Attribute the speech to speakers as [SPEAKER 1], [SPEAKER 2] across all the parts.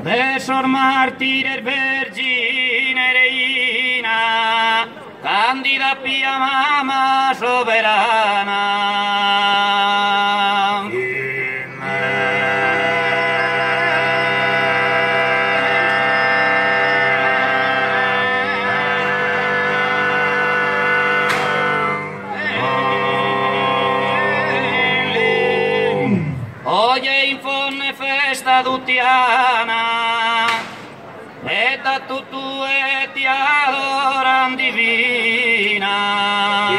[SPEAKER 1] Besor martire vergine reina, candida pia mama soberana. Oye infonne festa dutiana, e da tutto e ti adoran divina.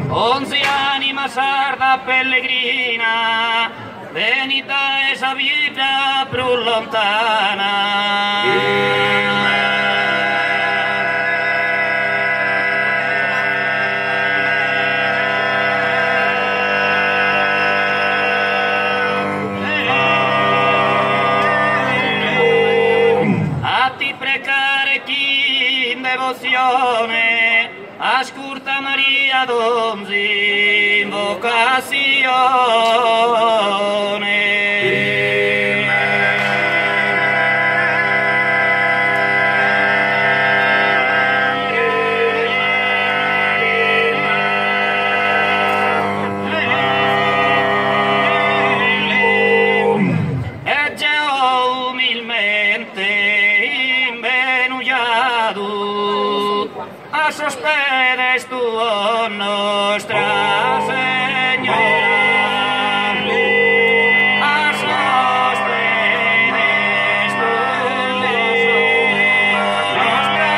[SPEAKER 1] Onze anima sarda pellegrina, venita esa vita più lontana. A ti precare chi in devozione ascolta Maria d'onzi invocazione. A sospedes tu, oh Nostra Señora, a sospedes tu, Nostra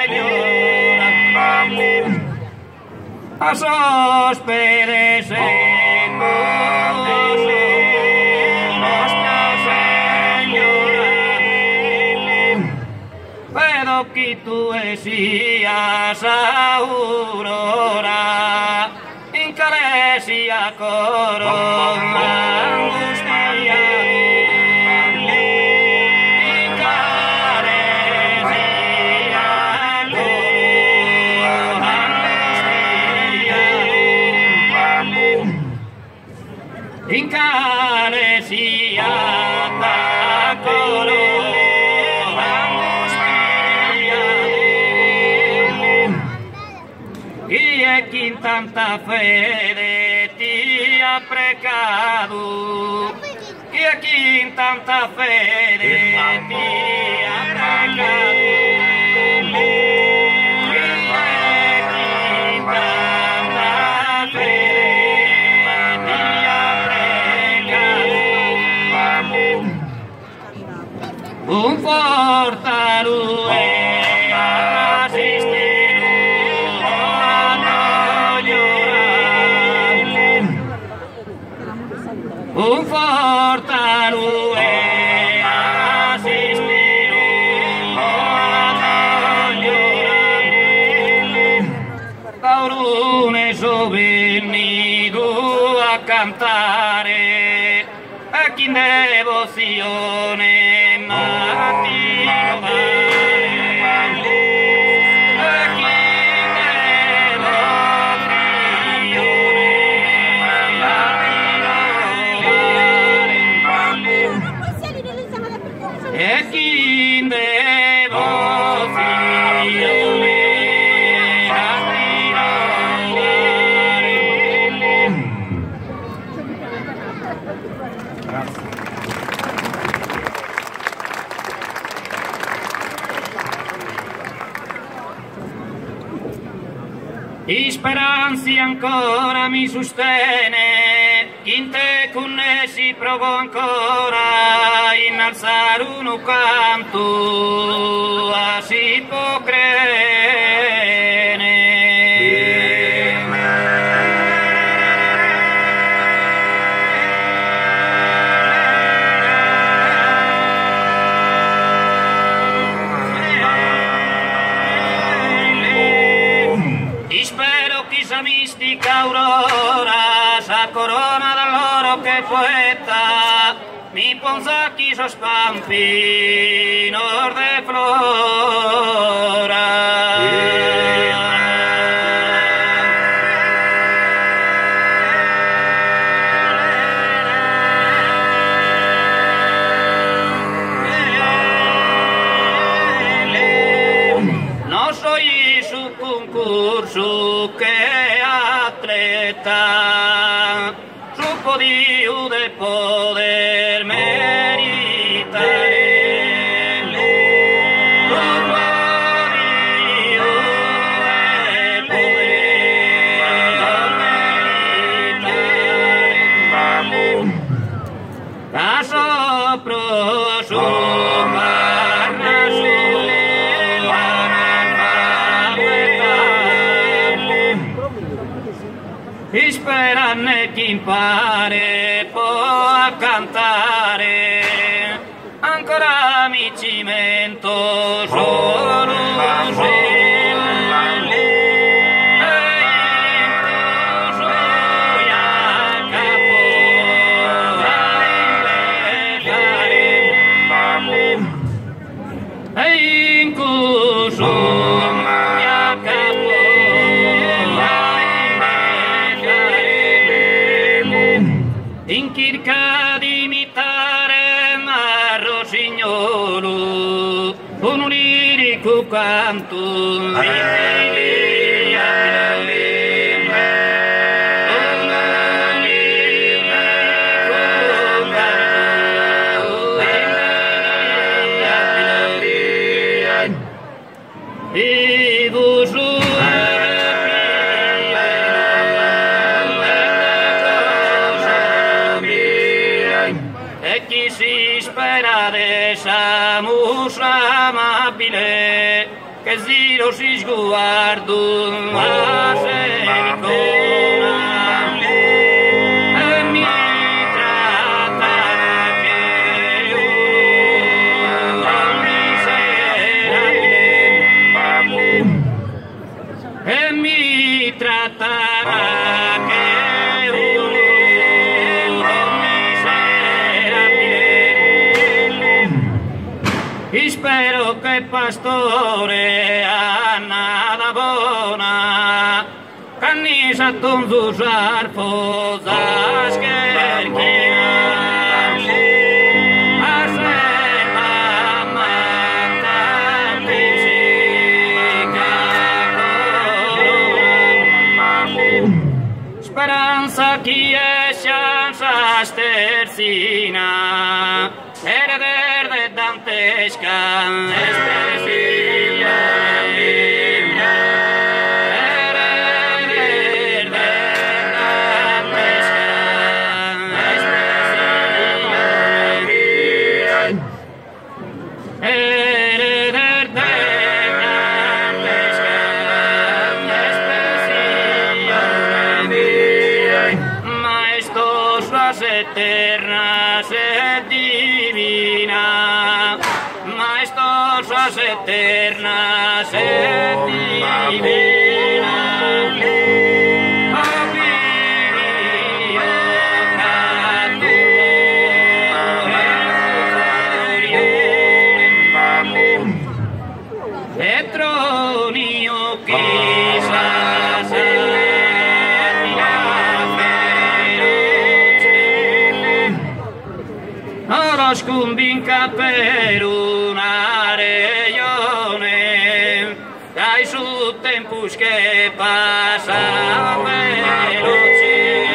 [SPEAKER 1] Señora, a sospedes tu, Nostra Señora, vedo que tu esias aurora, incaresia corona angustia, incaresia corona angustia, incaresia corona. Chi in tanta fede ti ha precato, chi in tanta fede ti ha precato, chi in tanta fede ti ha precato, un fortaro e assiste. Un fortaro e assistero a llorare, Taurone sovvennido a cantare, a chi in devozione mattino mare. E chi in devozione di speranzi ancora mi sostene, in te connessi provo ancora innalzare uno canto a si può credere. Spero che sa mistica aurora, sa corona dall'oro che poeta, mi chi ponza chi sospampinos de flora. No soy su concurso que atleta, su podio de poder meritar. Speranne chi impare può a cantare, ancora mi cimento solo in cerca di imitare ma Rossignolo con un lirico canto e chi si spera de samus amabile che ziro si sguardo a sericona e mi trattarà che un miserabile e mi trattarà che spero che pastore annada bona cannisa tonzu sarfo zaskerkina asema mata fisica corona speranza chi è chance sterzina hereder de dantesca espressiva hereder de dantesca espressiva hereder de dantesca espressiva maestosas eternas divina, maestosas eternas et divina. Etronio quizás Oros convinca per una regione dai su tempus che passa veloce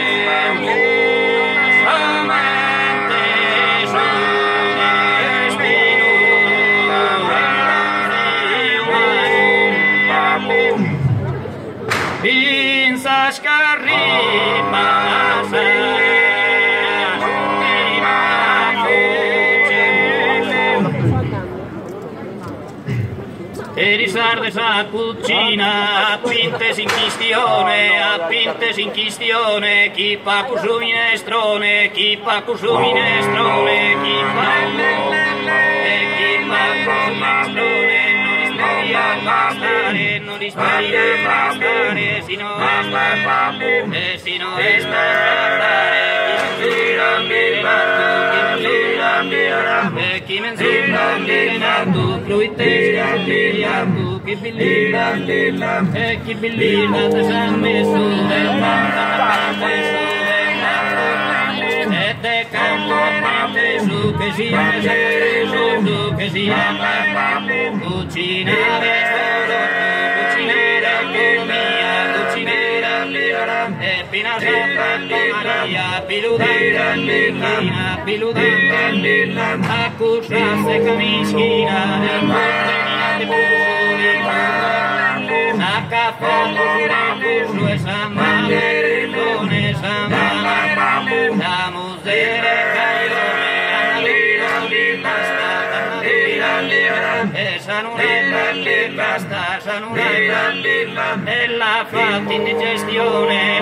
[SPEAKER 1] solamente su destino pinzas carrimas e risarde sa cucina a pintes in chistione chi pa cusu minestrone chi pa cusu minestrone chi pa non risperia bastare sino a stare chi non gira chi menzuna tu fruite tu chi billina chi billina te samme su e te canto su che si ama cucinare e fino a Maria piludanta a cursa se camischina a capo su esa madre la musere e la fatta indigestione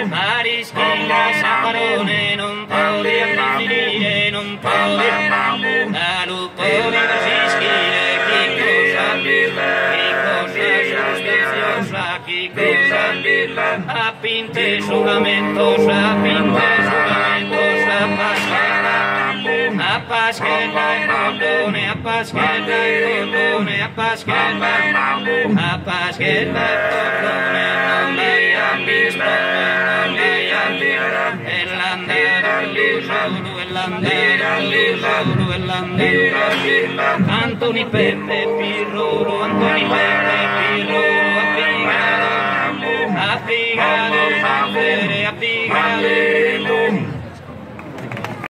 [SPEAKER 1] Marischina saparone non può finire non può la lupone chi cosa a pinte sugamento a paschetta e cordone a paschetta e cordone a paschetta e cordone non lei a visto e l'andera Antoni Peppe Pirrolo Antoni Peppe